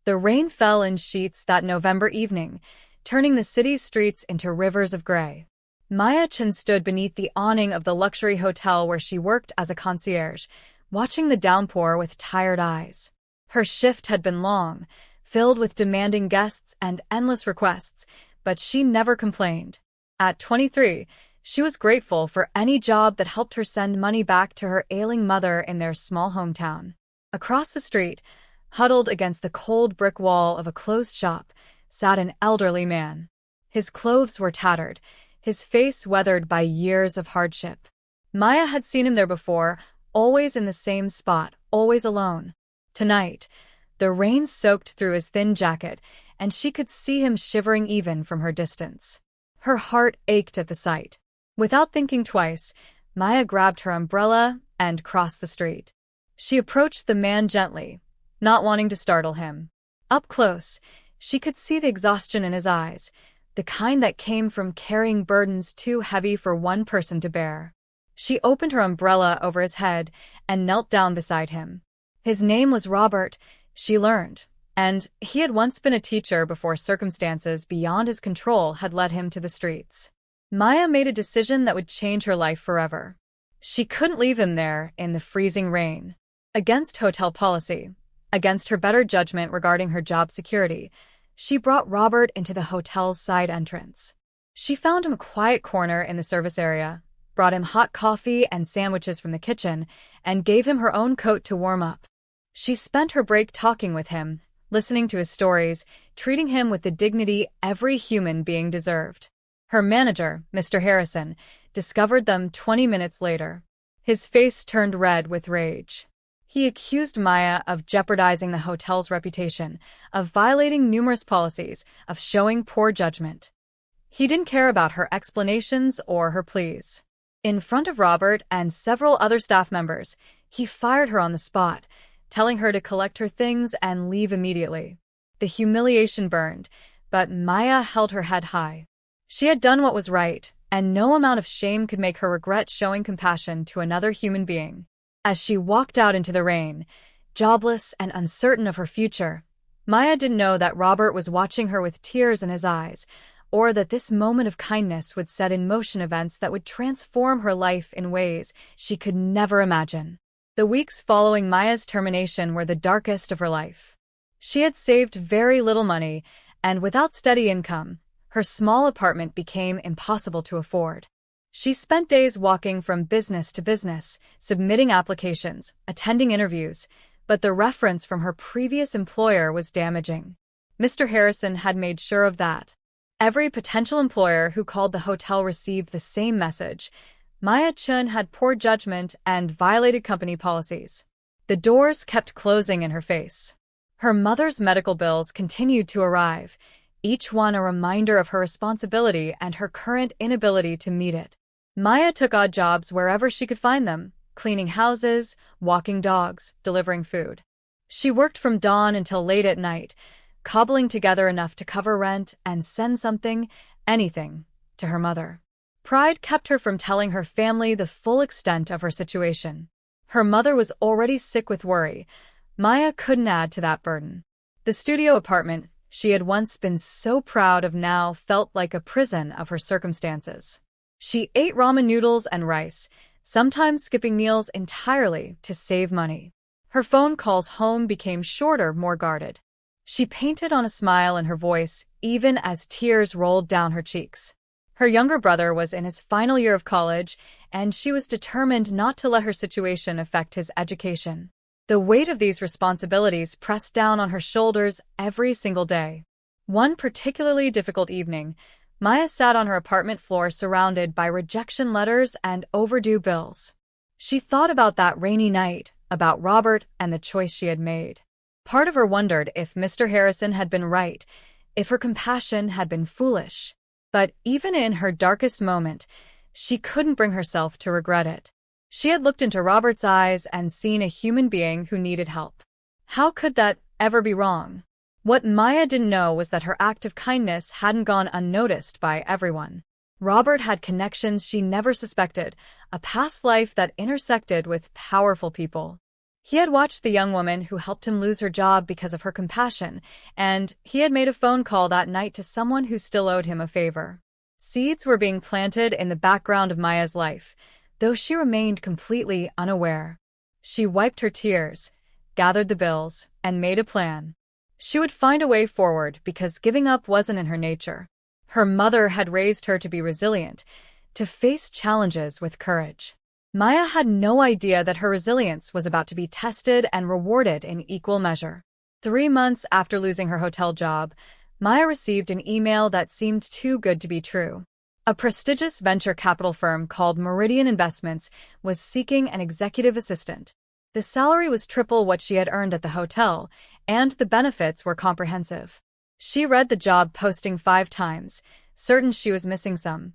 The rain fell in sheets that November evening, turning the city's streets into rivers of gray. Maya Chen stood beneath the awning of the luxury hotel where she worked as a concierge, watching the downpour with tired eyes. Her shift had been long, filled with demanding guests and endless requests, but she never complained. At 23, she was grateful for any job that helped her send money back to her ailing mother in their small hometown. Across the street, huddled against the cold brick wall of a closed shop, sat an elderly man. His clothes were tattered, his face weathered by years of hardship. Maya had seen him there before, always in the same spot, always alone. Tonight, the rain soaked through his thin jacket, and she could see him shivering even from her distance. Her heart ached at the sight. Without thinking twice, Maya grabbed her umbrella and crossed the street. She approached the man gently, not wanting to startle him. Up close, she could see the exhaustion in his eyes, the kind that came from carrying burdens too heavy for one person to bear. She opened her umbrella over his head and knelt down beside him. His name was Robert, she learned, and he had once been a teacher before circumstances beyond his control had led him to the streets. Maya made a decision that would change her life forever. She couldn't leave him there in the freezing rain. Against hotel policy, against her better judgment regarding her job security, she brought Robert into the hotel's side entrance. She found him a quiet corner in the service area, brought him hot coffee and sandwiches from the kitchen, and gave him her own coat to warm up. She spent her break talking with him, listening to his stories, treating him with the dignity every human being deserved. Her manager, Mr. Harrison, discovered them 20 minutes later. His face turned red with rage. He accused Maya of jeopardizing the hotel's reputation, of violating numerous policies, of showing poor judgment. He didn't care about her explanations or her pleas. In front of Robert and several other staff members, he fired her on the spot, telling her to collect her things and leave immediately. The humiliation burned, but Maya held her head high. She had done what was right, and no amount of shame could make her regret showing compassion to another human being. As she walked out into the rain, jobless and uncertain of her future, Maya didn't know that Robert was watching her with tears in his eyes, or that this moment of kindness would set in motion events that would transform her life in ways she could never imagine. The weeks following Maya's termination were the darkest of her life. She had saved very little money, and without steady income, her small apartment became impossible to afford. She spent days walking from business to business, submitting applications, attending interviews, but the reference from her previous employer was damaging. Mr. Harrison had made sure of that. Every potential employer who called the hotel received the same message: Maya Chen had poor judgment and violated company policies. The doors kept closing in her face. Her mother's medical bills continued to arrive, each one a reminder of her responsibility and her current inability to meet it. Maya took odd jobs wherever she could find them, cleaning houses, walking dogs, delivering food. She worked from dawn until late at night, cobbling together enough to cover rent and send something, anything, to her mother. Pride kept her from telling her family the full extent of her situation. Her mother was already sick with worry. Maya couldn't add to that burden. The studio apartment she had once been so proud of now felt like a prison of her circumstances. She ate ramen noodles and rice, sometimes skipping meals entirely to save money. Her phone calls home became shorter, more guarded. She painted on a smile in her voice, even as tears rolled down her cheeks. Her younger brother was in his final year of college, and she was determined not to let her situation affect his education. The weight of these responsibilities pressed down on her shoulders every single day. One particularly difficult evening, Maya sat on her apartment floor surrounded by rejection letters and overdue bills. She thought about that rainy night, about Robert and the choice she had made. Part of her wondered if Mr. Harrison had been right, if her compassion had been foolish. But even in her darkest moment, she couldn't bring herself to regret it. She had looked into Robert's eyes and seen a human being who needed help. How could that ever be wrong? What Maya didn't know was that her act of kindness hadn't gone unnoticed by everyone. Robert had connections she never suspected, a past life that intersected with powerful people. He had watched the young woman who helped him lose her job because of her compassion, and he had made a phone call that night to someone who still owed him a favor. Seeds were being planted in the background of Maya's life, though she remained completely unaware. She wiped her tears, gathered the bills, and made a plan. She would find a way forward because giving up wasn't in her nature. Her mother had raised her to be resilient, to face challenges with courage. Maya had no idea that her resilience was about to be tested and rewarded in equal measure. 3 months after losing her hotel job, Maya received an email that seemed too good to be true. A prestigious venture capital firm called Meridian Investments was seeking an executive assistant. The salary was triple what she had earned at the hotel, and the benefits were comprehensive. She read the job posting 5 times, certain she was missing some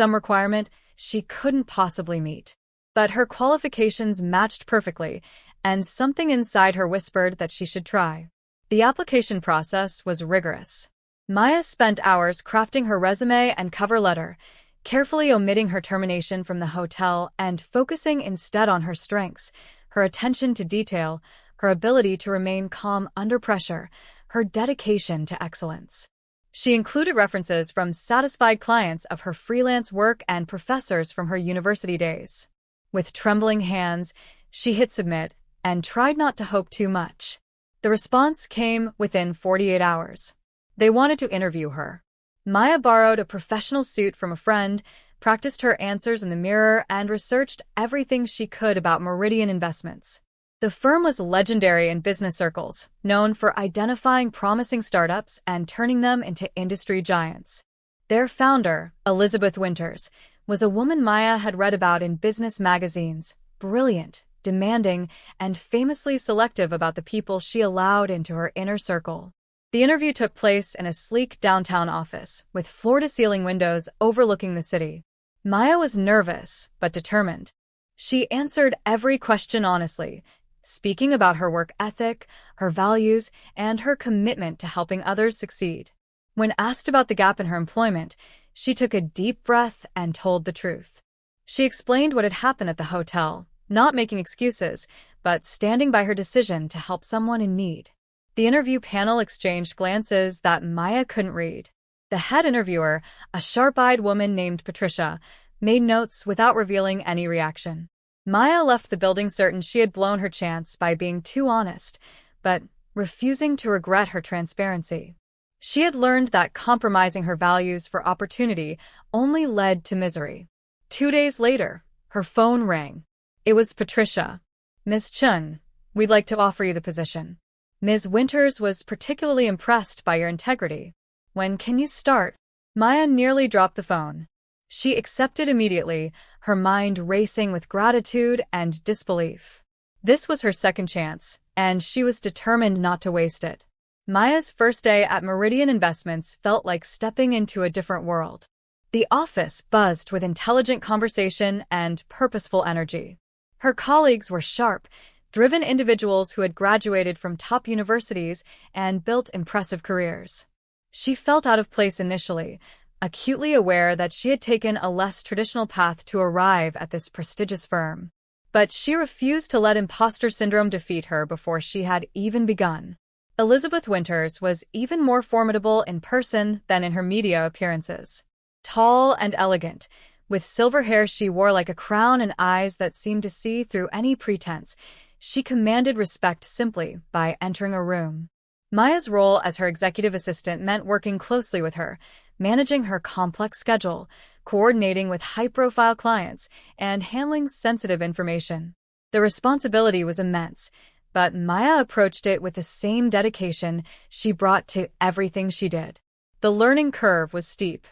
requirement she couldn't possibly meet. But her qualifications matched perfectly, and something inside her whispered that she should try. The application process was rigorous. Maya spent hours crafting her resume and cover letter, carefully omitting her termination from the hotel and focusing instead on her strengths, her attention to detail, her ability to remain calm under pressure, her dedication to excellence. She included references from satisfied clients of her freelance work and professors from her university days. With trembling hands, she hit submit and tried not to hope too much. The response came within 48 hours. They wanted to interview her. Maya borrowed a professional suit from a friend, practiced her answers in the mirror, and researched everything she could about Meridian Investments. The firm was legendary in business circles, known for identifying promising startups and turning them into industry giants. Their founder, Elizabeth Winters, was a woman Maya had read about in business magazines, brilliant, demanding, and famously selective about the people she allowed into her inner circle. The interview took place in a sleek downtown office, with floor-to-ceiling windows overlooking the city. Maya was nervous, but determined. She answered every question honestly, speaking about her work ethic, her values, and her commitment to helping others succeed. When asked about the gap in her employment, she took a deep breath and told the truth. She explained what had happened at the hotel, not making excuses, but standing by her decision to help someone in need. The interview panel exchanged glances that Maya couldn't read. The head interviewer, a sharp-eyed woman named Patricia, made notes without revealing any reaction. Maya left the building certain she had blown her chance by being too honest, but refusing to regret her transparency. She had learned that compromising her values for opportunity only led to misery. 2 days later, her phone rang. It was Patricia. "Ms. Chun, we'd like to offer you the position. Ms. Winters was particularly impressed by your integrity. When can you start?" Maya nearly dropped the phone. She accepted immediately, her mind racing with gratitude and disbelief. This was her second chance, and she was determined not to waste it. Maya's first day at Meridian Investments felt like stepping into a different world. The office buzzed with intelligent conversation and purposeful energy. Her colleagues were sharp, driven individuals who had graduated from top universities and built impressive careers. She felt out of place initially, acutely aware that she had taken a less traditional path to arrive at this prestigious firm. But she refused to let imposter syndrome defeat her before she had even begun. Elizabeth Winters was even more formidable in person than in her media appearances. Tall and elegant, with silver hair she wore like a crown and eyes that seemed to see through any pretense, she commanded respect simply by entering a room. Maya's role as her executive assistant meant working closely with her, managing her complex schedule, coordinating with high-profile clients, and handling sensitive information. The responsibility was immense, but Maya approached it with the same dedication she brought to everything she did. The learning curve was steep.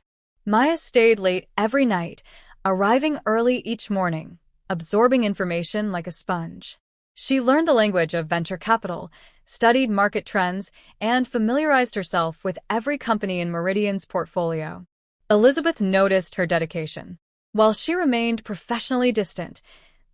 Maya stayed late every night, arriving early each morning, absorbing information like a sponge. She learned the language of venture capital, studied market trends, and familiarized herself with every company in Meridian's portfolio. Elizabeth noticed her dedication. While she remained professionally distant,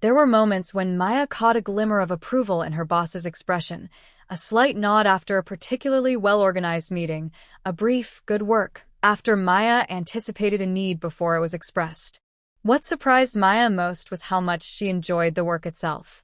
there were moments when Maya caught a glimmer of approval in her boss's expression, a slight nod after a particularly well-organized meeting, a brief "good work" after Maya anticipated a need before it was expressed. What surprised Maya most was how much she enjoyed the work itself.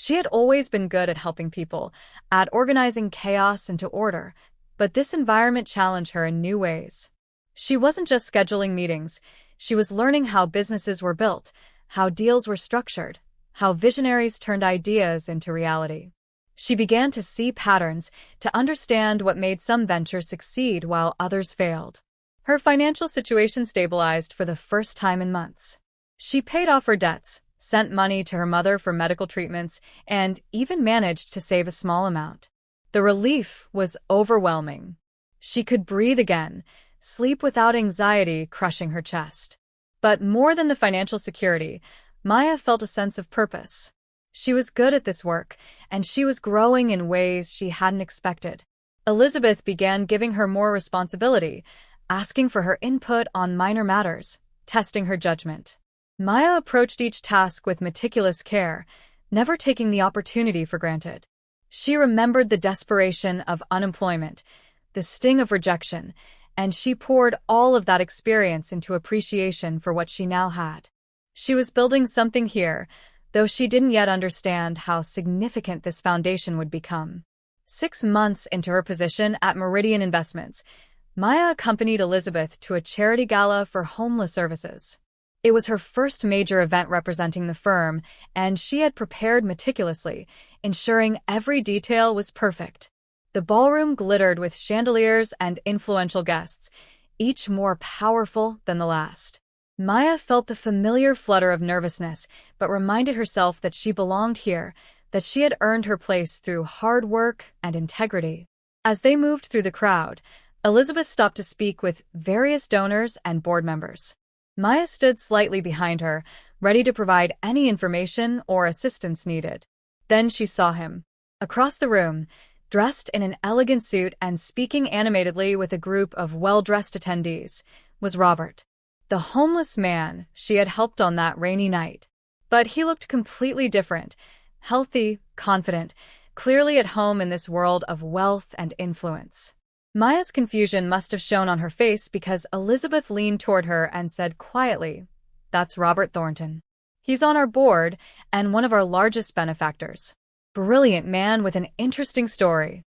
She had always been good at helping people, at organizing chaos into order, but this environment challenged her in new ways. She wasn't just scheduling meetings, she was learning how businesses were built, how deals were structured, how visionaries turned ideas into reality. She began to see patterns, to understand what made some ventures succeed while others failed. Her financial situation stabilized for the first time in months. She paid off her debts, sent money to her mother for medical treatments, and even managed to save a small amount. The relief was overwhelming. She could breathe again, sleep without anxiety crushing her chest. But more than the financial security, Maya felt a sense of purpose. She was good at this work, and she was growing in ways she hadn't expected. Elizabeth began giving her more responsibility, asking for her input on minor matters, testing her judgment. Maya approached each task with meticulous care, never taking the opportunity for granted. She remembered the desperation of unemployment, the sting of rejection, and she poured all of that experience into appreciation for what she now had. She was building something here, though she didn't yet understand how significant this foundation would become. 6 months into her position at Meridian Investments, Maya accompanied Elizabeth to a charity gala for homeless services. It was her first major event representing the firm, and she had prepared meticulously, ensuring every detail was perfect. The ballroom glittered with chandeliers and influential guests, each more powerful than the last. Maya felt the familiar flutter of nervousness, but reminded herself that she belonged here, that she had earned her place through hard work and integrity. As they moved through the crowd, Elizabeth stopped to speak with various donors and board members. Maya stood slightly behind her, ready to provide any information or assistance needed. Then she saw him. Across the room, dressed in an elegant suit and speaking animatedly with a group of well-dressed attendees, was Robert, the homeless man she had helped on that rainy night. But he looked completely different, healthy, confident, clearly at home in this world of wealth and influence. Maya's confusion must have shown on her face because Elizabeth leaned toward her and said quietly, "That's Robert Thornton. He's on our board and one of our largest benefactors. Brilliant man with an interesting story."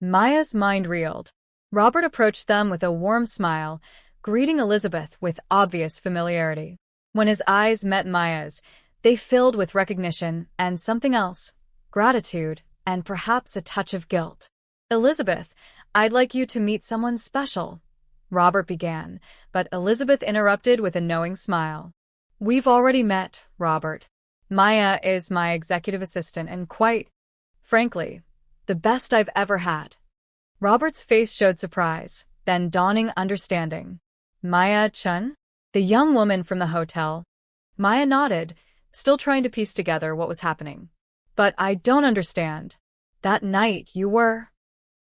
Maya's mind reeled. Robert approached them with a warm smile, greeting Elizabeth with obvious familiarity. When his eyes met Maya's, they filled with recognition and something else, gratitude and perhaps a touch of guilt. "Elizabeth, I'd like you to meet someone special," Robert began, but Elizabeth interrupted with a knowing smile. "We've already met, Robert. Maya is my executive assistant and quite, frankly, the best I've ever had." Robert's face showed surprise, then dawning understanding. "Maya Chun? The young woman from the hotel?" Maya nodded, still trying to piece together what was happening. "But I don't understand. That night you were—"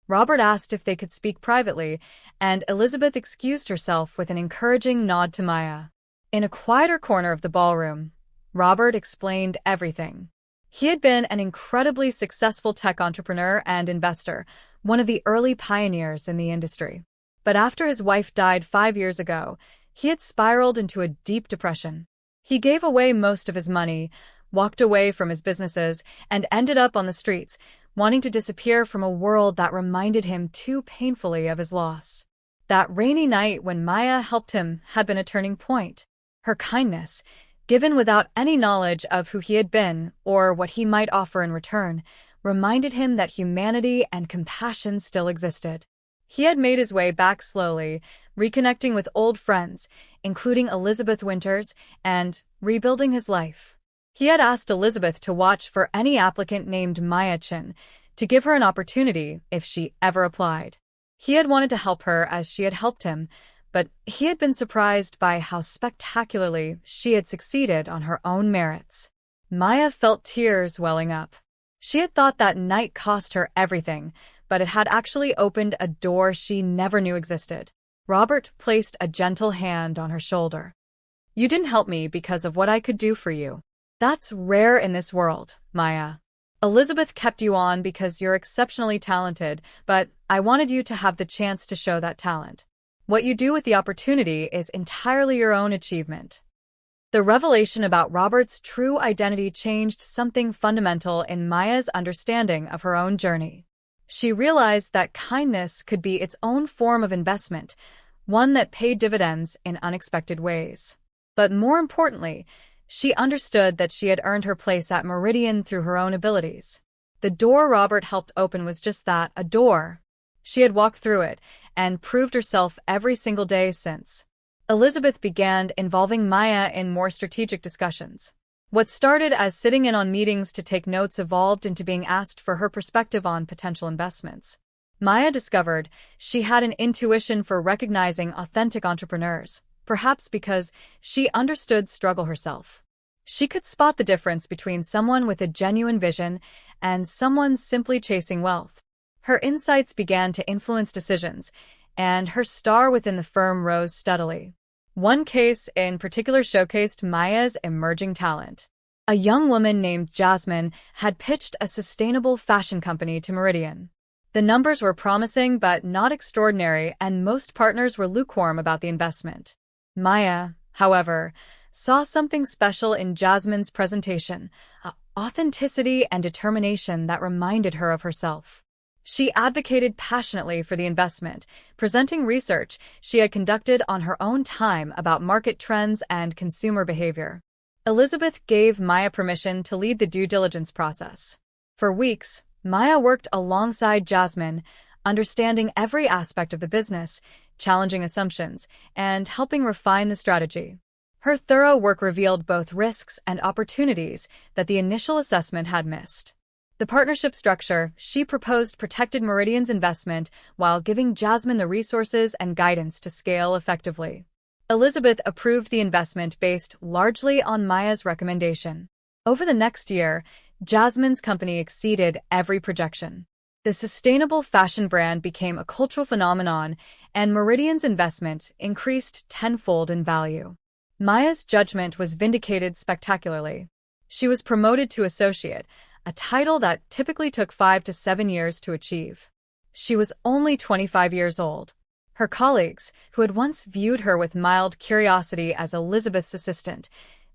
Robert asked if they could speak privately, and Elizabeth excused herself with an encouraging nod to Maya. In a quieter corner of the ballroom, Robert explained everything. He had been an incredibly successful tech entrepreneur and investor, one of the early pioneers in the industry. But after his wife died 5 years ago, he had spiraled into a deep depression. He gave away most of his money, walked away from his businesses, and ended up on the streets, wanting to disappear from a world that reminded him too painfully of his loss. That rainy night when Maya helped him had been a turning point. Her kindness, given without any knowledge of who he had been or what he might offer in return, reminded him that humanity and compassion still existed. He had made his way back slowly, reconnecting with old friends, including Elizabeth Winters, and rebuilding his life. He had asked Elizabeth to watch for any applicant named Maya Chin, to give her an opportunity if she ever applied. He had wanted to help her as she had helped him, but he had been surprised by how spectacularly she had succeeded on her own merits. Maya felt tears welling up. She had thought that night cost her everything, but it had actually opened a door she never knew existed. Robert placed a gentle hand on her shoulder. "You didn't help me because of what I could do for you. That's rare in this world, Maya. Elizabeth kept you on because you're exceptionally talented, but I wanted you to have the chance to show that talent. What you do with the opportunity is entirely your own achievement." The revelation about Robert's true identity changed something fundamental in Maya's understanding of her own journey. She realized that kindness could be its own form of investment, one that paid dividends in unexpected ways. But more importantly, she understood that she had earned her place at Meridian through her own abilities. The door Robert helped open was just that, a door. She had walked through it and proved herself every single day since. Elizabeth began involving Maya in more strategic discussions. What started as sitting in on meetings to take notes evolved into being asked for her perspective on potential investments. Maya discovered she had an intuition for recognizing authentic entrepreneurs, perhaps because she understood struggle herself. She could spot the difference between someone with a genuine vision and someone simply chasing wealth. Her insights began to influence decisions, and her star within the firm rose steadily. One case in particular showcased Maya's emerging talent. A young woman named Jasmine had pitched a sustainable fashion company to Meridian. The numbers were promising but not extraordinary, and most partners were lukewarm about the investment. Maya, however, saw something special in Jasmine's presentation, authenticity and determination that reminded her of herself. She advocated passionately for the investment, presenting research she had conducted on her own time about market trends and consumer behavior. Elizabeth gave Maya permission to lead the due diligence process. For weeks, Maya worked alongside Jasmine, understanding every aspect of the business, challenging assumptions, and helping refine the strategy. Her thorough work revealed both risks and opportunities that the initial assessment had missed. The partnership structure she proposed protected Meridian's investment while giving Jasmine the resources and guidance to scale effectively. Elizabeth approved the investment based largely on Maya's recommendation. Over the next year, Jasmine's company exceeded every projection. The sustainable fashion brand became a cultural phenomenon, and Meridian's investment increased tenfold in value. Maya's judgment was vindicated spectacularly. She was promoted to associate, a title that typically took 5 to 7 years to achieve. She was only 25 years old. Her colleagues, who had once viewed her with mild curiosity as Elizabeth's assistant,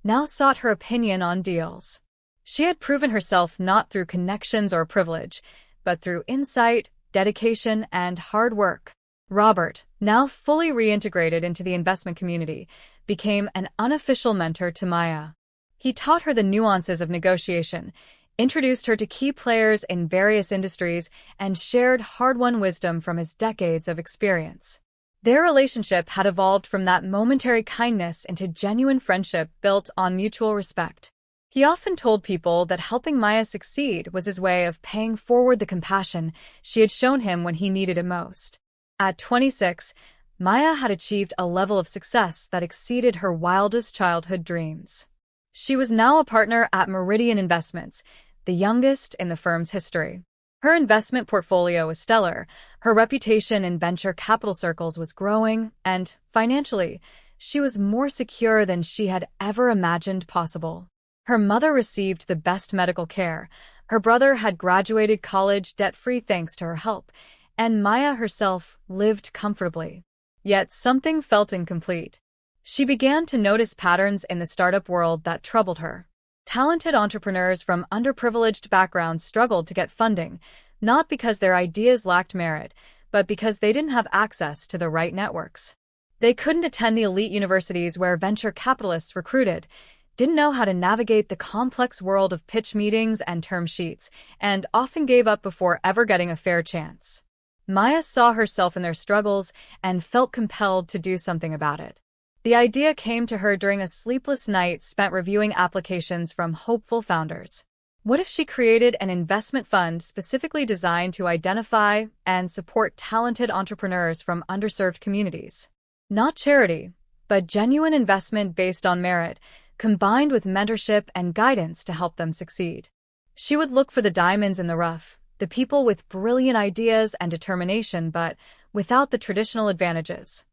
now sought her opinion on deals. She had proven herself not through connections or privilege, but through insight, dedication, and hard work. Robert, now fully reintegrated into the investment community, became an unofficial mentor to Maya. He taught her the nuances of negotiation, introduced her to key players in various industries, and shared hard-won wisdom from his decades of experience. Their relationship had evolved from that momentary kindness into genuine friendship built on mutual respect. He often told people that helping Maya succeed was his way of paying forward the compassion she had shown him when he needed it most. At 26, Maya had achieved a level of success that exceeded her wildest childhood dreams. She was now a partner at Meridian Investments, the youngest in the firm's history. Her investment portfolio was stellar, her reputation in venture capital circles was growing, and, financially, she was more secure than she had ever imagined possible. Her mother received the best medical care, her brother had graduated college debt-free thanks to her help, and Maya herself lived comfortably. Yet something felt incomplete. She began to notice patterns in the startup world that troubled her. Talented entrepreneurs from underprivileged backgrounds struggled to get funding, not because their ideas lacked merit, but because they didn't have access to the right networks. They couldn't attend the elite universities where venture capitalists recruited, didn't know how to navigate the complex world of pitch meetings and term sheets, and often gave up before ever getting a fair chance. Maya saw herself in their struggles and felt compelled to do something about it. The idea came to her during a sleepless night spent reviewing applications from hopeful founders. What if she created an investment fund specifically designed to identify and support talented entrepreneurs from underserved communities? Not charity, but genuine investment based on merit, combined with mentorship and guidance to help them succeed. She would look for the diamonds in the rough, the people with brilliant ideas and determination but without the traditional advantages.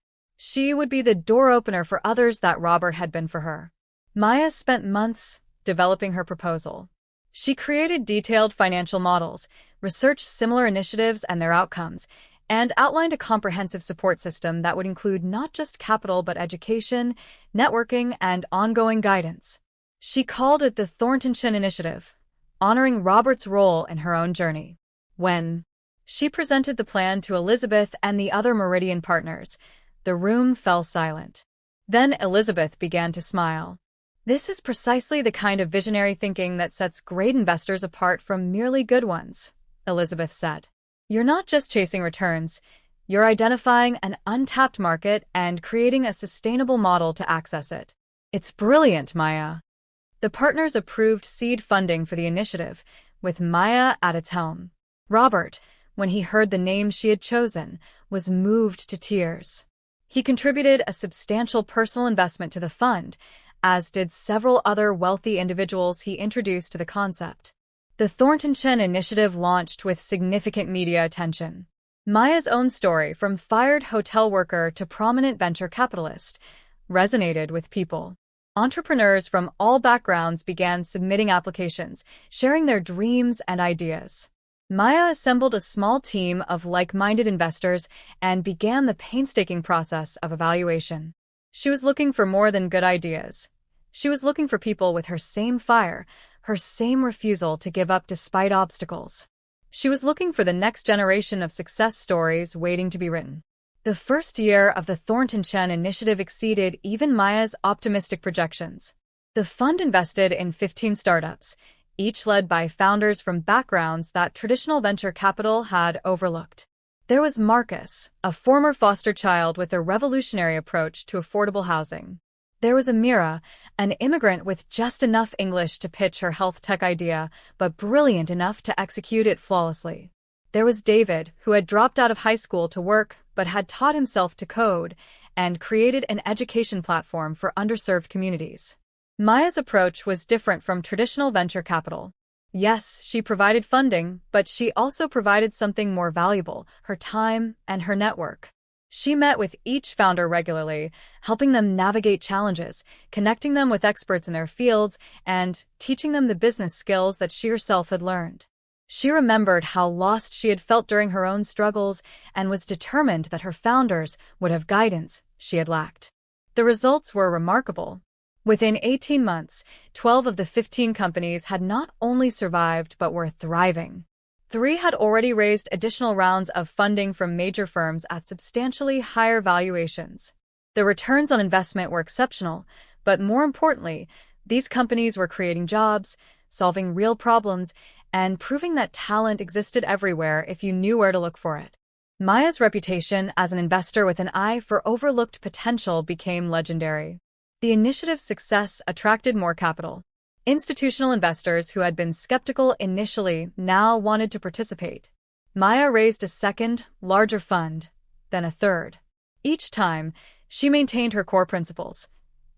She would be the door opener for others that Robert had been for her. Maya spent months developing her proposal. She created detailed financial models, researched similar initiatives and their outcomes, and outlined a comprehensive support system that would include not just capital but education, networking, and ongoing guidance. She called it the Thornton Initiative, honoring Robert's role in her own journey. When she presented the plan to Elizabeth and the other Meridian partners, the room fell silent. Then Elizabeth began to smile. This is precisely the kind of visionary thinking that sets great investors apart from merely good ones, Elizabeth said. You're not just chasing returns, you're identifying an untapped market and creating a sustainable model to access it. It's brilliant, Maya. The partners approved seed funding for the initiative, with Maya at its helm. Robert, when he heard the name she had chosen, was moved to tears. He contributed a substantial personal investment to the fund, as did several other wealthy individuals he introduced to the concept. The Thornton Initiative launched with significant media attention. Maya's own story, from fired hotel worker to prominent venture capitalist, resonated with people. Entrepreneurs from all backgrounds began submitting applications, sharing their dreams and ideas. Maya assembled a small team of like-minded investors and began the painstaking process of evaluation. She was looking for more than good ideas. She was looking for people with her same fire, her same refusal to give up despite obstacles. She was looking for the next generation of success stories waiting to be written. The first year of the Thornton Initiative exceeded even Maya's optimistic projections. The fund invested in 15 startups, each led by founders from backgrounds that traditional venture capital had overlooked. There was Marcus, a former foster child with a revolutionary approach to affordable housing. There was Amira, an immigrant with just enough English to pitch her health tech idea, but brilliant enough to execute it flawlessly. There was David, who had dropped out of high school to work but had taught himself to code and created an education platform for underserved communities. Maya's approach was different from traditional venture capital. Yes, she provided funding, but she also provided something more valuable, her time and her network. She met with each founder regularly, helping them navigate challenges, connecting them with experts in their fields, and teaching them the business skills that she herself had learned. She remembered how lost she had felt during her own struggles and was determined that her founders would have guidance she had lacked. The results were remarkable. Within 18 months, 12 of the 15 companies had not only survived but were thriving. 3 had already raised additional rounds of funding from major firms at substantially higher valuations. The returns on investment were exceptional, but more importantly, these companies were creating jobs, solving real problems, and proving that talent existed everywhere if you knew where to look for it. Maya's reputation as an investor with an eye for overlooked potential became legendary. The initiative's success attracted more capital. Institutional investors who had been skeptical initially now wanted to participate. Maya raised a second, larger fund, then a third. Each time, she maintained her core principles.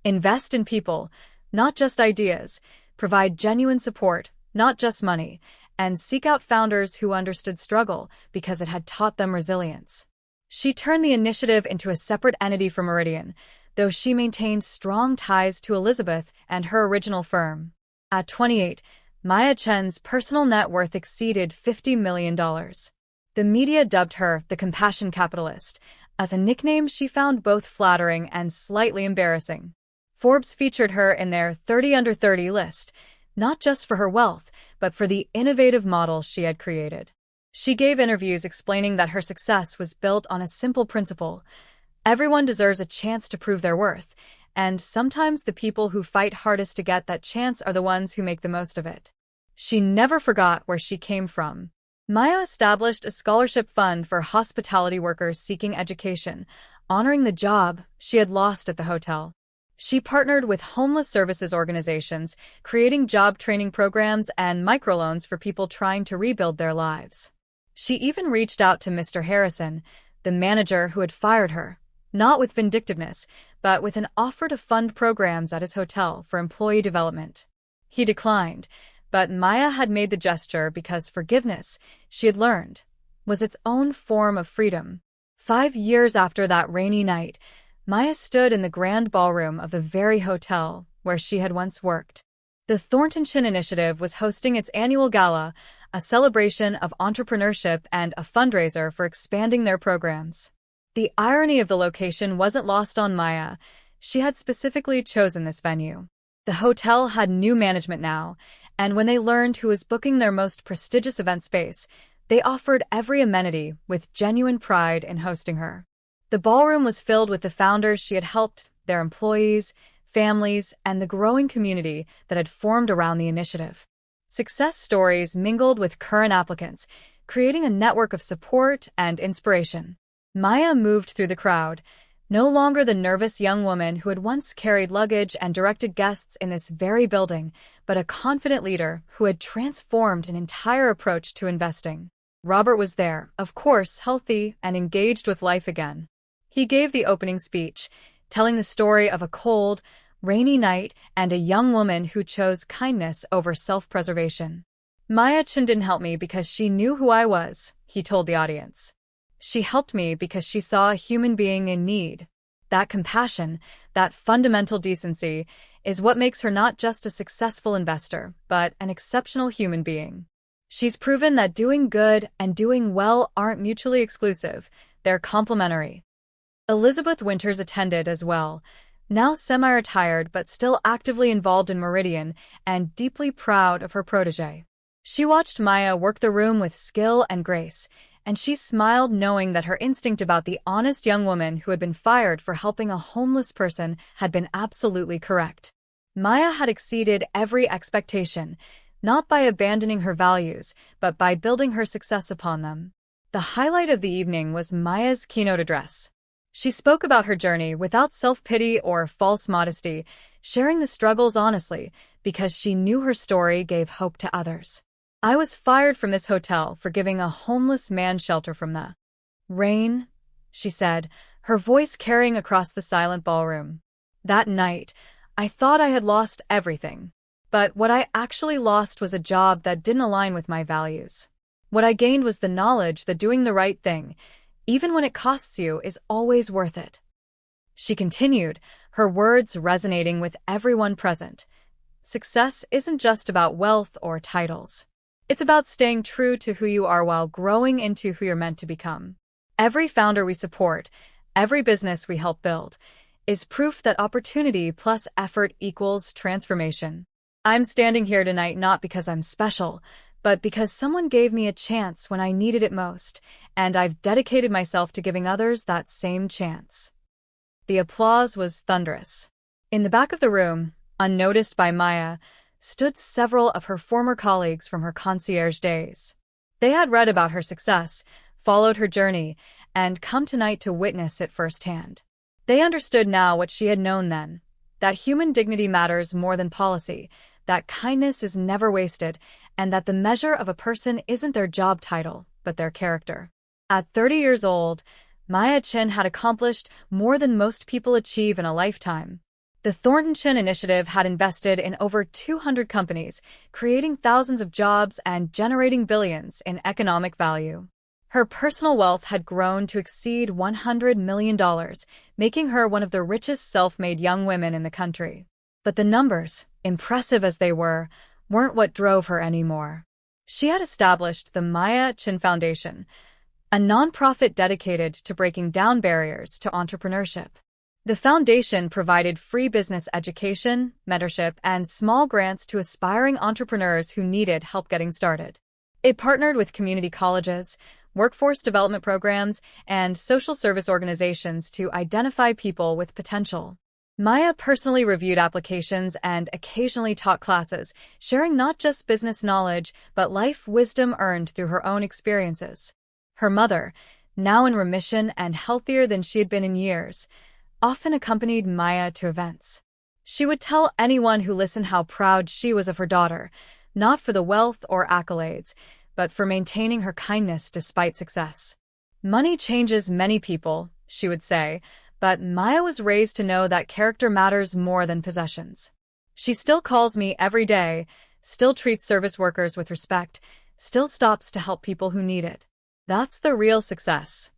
Invest in people, not just ideas, provide genuine support, not just money, and seek out founders who understood struggle because it had taught them resilience. She turned the initiative into a separate entity from Meridian, though she maintained strong ties to Elizabeth and her original firm. At 28, Maya Chen's personal net worth exceeded $50 million. The media dubbed her the compassion capitalist, as a nickname she found both flattering and slightly embarrassing. Forbes featured her in their 30 Under 30 list, not just for her wealth, but for the innovative model she had created. She gave interviews explaining that her success was built on a simple principle: everyone deserves a chance to prove their worth, and sometimes the people who fight hardest to get that chance are the ones who make the most of it. She never forgot where she came from. Maya established a scholarship fund for hospitality workers seeking education, honoring the job she had lost at the hotel. She partnered with homeless services organizations, creating job training programs and microloans for people trying to rebuild their lives. She even reached out to Mr. Harrison, the manager who had fired her, not with vindictiveness, but with an offer to fund programs at his hotel for employee development. He declined, but Maya had made the gesture because forgiveness, she had learned, was its own form of freedom. 5 years after that rainy night, Maya stood in the grand ballroom of the very hotel where she had once worked. The Thornton Initiative was hosting its annual gala, a celebration of entrepreneurship and a fundraiser for expanding their programs. The irony of the location wasn't lost on Maya. She had specifically chosen this venue. The hotel had new management now, and when they learned who was booking their most prestigious event space, they offered every amenity with genuine pride in hosting her. The ballroom was filled with the founders she had helped, their employees, families, and the growing community that had formed around the initiative. Success stories mingled with current applicants, creating a network of support and inspiration. Maya moved through the crowd, no longer the nervous young woman who had once carried luggage and directed guests in this very building, but a confident leader who had transformed an entire approach to investing. Robert was there, of course, healthy and engaged with life again. He gave the opening speech, telling the story of a cold, rainy night and a young woman who chose kindness over self-preservation. Maya Chen didn't help me because she knew who I was, he told the audience. She helped me because she saw a human being in need. That compassion, that fundamental decency, is what makes her not just a successful investor, but an exceptional human being. She's proven that doing good and doing well aren't mutually exclusive, they're complementary. Elizabeth Winters attended as well, now semi-retired but still actively involved in Meridian and deeply proud of her protégé. She watched Maya work the room with skill and grace, and she smiled knowing that her instinct about the honest young woman who had been fired for helping a homeless person had been absolutely correct. Maya had exceeded every expectation, not by abandoning her values, but by building her success upon them. The highlight of the evening was Maya's keynote address. She spoke about her journey without self-pity or false modesty, sharing the struggles honestly, because she knew her story gave hope to others. I was fired from this hotel for giving a homeless man shelter from the rain, she said, her voice carrying across the silent ballroom. That night, I thought I had lost everything. But what I actually lost was a job that didn't align with my values. What I gained was the knowledge that doing the right thing, even when it costs you, is always worth it. She continued, her words resonating with everyone present. Success isn't just about wealth or titles. It's about staying true to who you are while growing into who you're meant to become. Every founder we support, every business we help build, is proof that opportunity plus effort equals transformation. I'm standing here tonight not because I'm special, but because someone gave me a chance when I needed it most, and I've dedicated myself to giving others that same chance. The applause was thunderous. In the back of the room, unnoticed by Maya, stood several of her former colleagues from her concierge days. They had read about her success, followed her journey, and come tonight to witness it firsthand. They understood now what she had known then, that human dignity matters more than policy, that kindness is never wasted, and that the measure of a person isn't their job title, but their character. At 30 years old, Maya Chen had accomplished more than most people achieve in a lifetime. The Thornton Chen Initiative had invested in over 200 companies, creating thousands of jobs and generating billions in economic value. Her personal wealth had grown to exceed $100 million, making her one of the richest self-made young women in the country. But the numbers, impressive as they were, weren't what drove her anymore. She had established the Maya Chen Foundation, a nonprofit dedicated to breaking down barriers to entrepreneurship. The foundation provided free business education, mentorship, and small grants to aspiring entrepreneurs who needed help getting started. It partnered with community colleges, workforce development programs, and social service organizations to identify people with potential. Maya personally reviewed applications and occasionally taught classes, sharing not just business knowledge, but life wisdom earned through her own experiences. Her mother, now in remission and healthier than she had been in years, often accompanied Maya to events. She would tell anyone who listened how proud she was of her daughter, not for the wealth or accolades, but for maintaining her kindness despite success. Money changes many people, she would say, but Maya was raised to know that character matters more than possessions. She still calls me every day, still treats service workers with respect, still stops to help people who need it. That's the real success.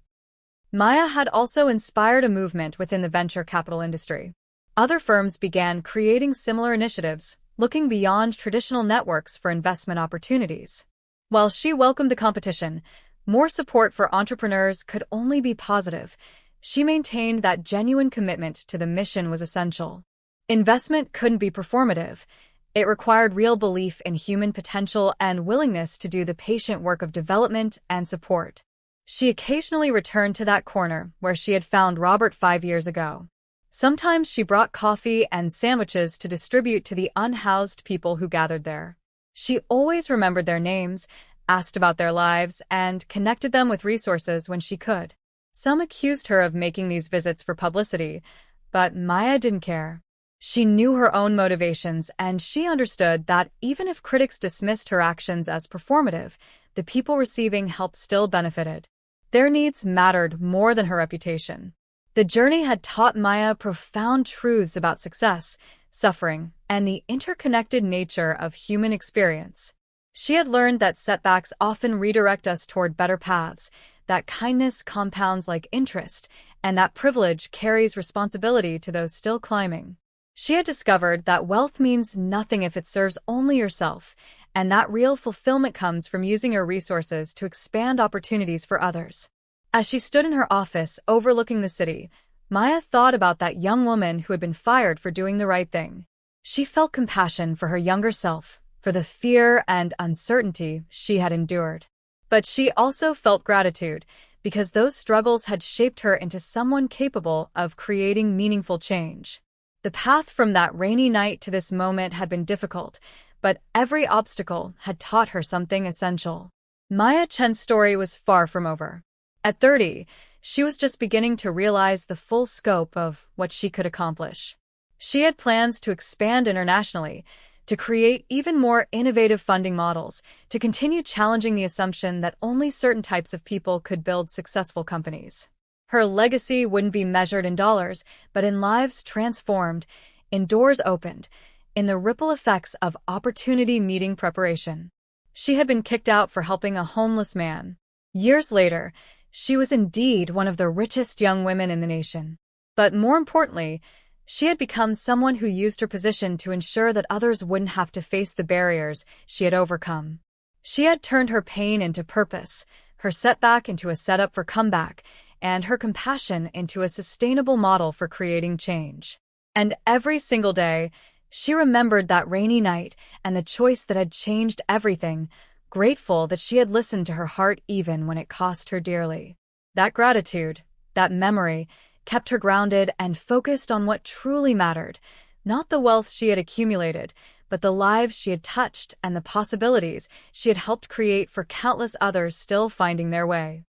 Maya had also inspired a movement within the venture capital industry. Other firms began creating similar initiatives, looking beyond traditional networks for investment opportunities. While she welcomed the competition, more support for entrepreneurs could only be positive. She maintained that genuine commitment to the mission was essential. Investment couldn't be performative. It required real belief in human potential and willingness to do the patient work of development and support. She occasionally returned to that corner where she had found Robert 5 years ago. Sometimes she brought coffee and sandwiches to distribute to the unhoused people who gathered there. She always remembered their names, asked about their lives, and connected them with resources when she could. Some accused her of making these visits for publicity, but Maya didn't care. She knew her own motivations, and she understood that even if critics dismissed her actions as performative, the people receiving help still benefited. Their needs mattered more than her reputation. The journey had taught Maya profound truths about success, suffering, and the interconnected nature of human experience. She had learned that setbacks often redirect us toward better paths, that kindness compounds like interest, and that privilege carries responsibility to those still climbing. She had discovered that wealth means nothing if it serves only yourself, and that real fulfillment comes from using your resources to expand opportunities for others. As she stood in her office overlooking the city, Maya thought about that young woman who had been fired for doing the right thing. She felt compassion for her younger self, for the fear and uncertainty she had endured. But she also felt gratitude, because those struggles had shaped her into someone capable of creating meaningful change. The path from that rainy night to this moment had been difficult, but every obstacle had taught her something essential. Maya Chen's story was far from over. At 30, she was just beginning to realize the full scope of what she could accomplish. She had plans to expand internationally, to create even more innovative funding models, to continue challenging the assumption that only certain types of people could build successful companies. Her legacy wouldn't be measured in dollars, but in lives transformed, in doors opened, in the ripple effects of opportunity meeting preparation. She had been kicked out for helping a homeless man. Years later, she was indeed one of the richest young women in the nation. But more importantly, she had become someone who used her position to ensure that others wouldn't have to face the barriers she had overcome. She had turned her pain into purpose, her setback into a setup for comeback, and her compassion into a sustainable model for creating change. And every single day, she remembered that rainy night and the choice that had changed everything, grateful that she had listened to her heart even when it cost her dearly. That gratitude, that memory, kept her grounded and focused on what truly mattered, not the wealth she had accumulated, but the lives she had touched and the possibilities she had helped create for countless others still finding their way.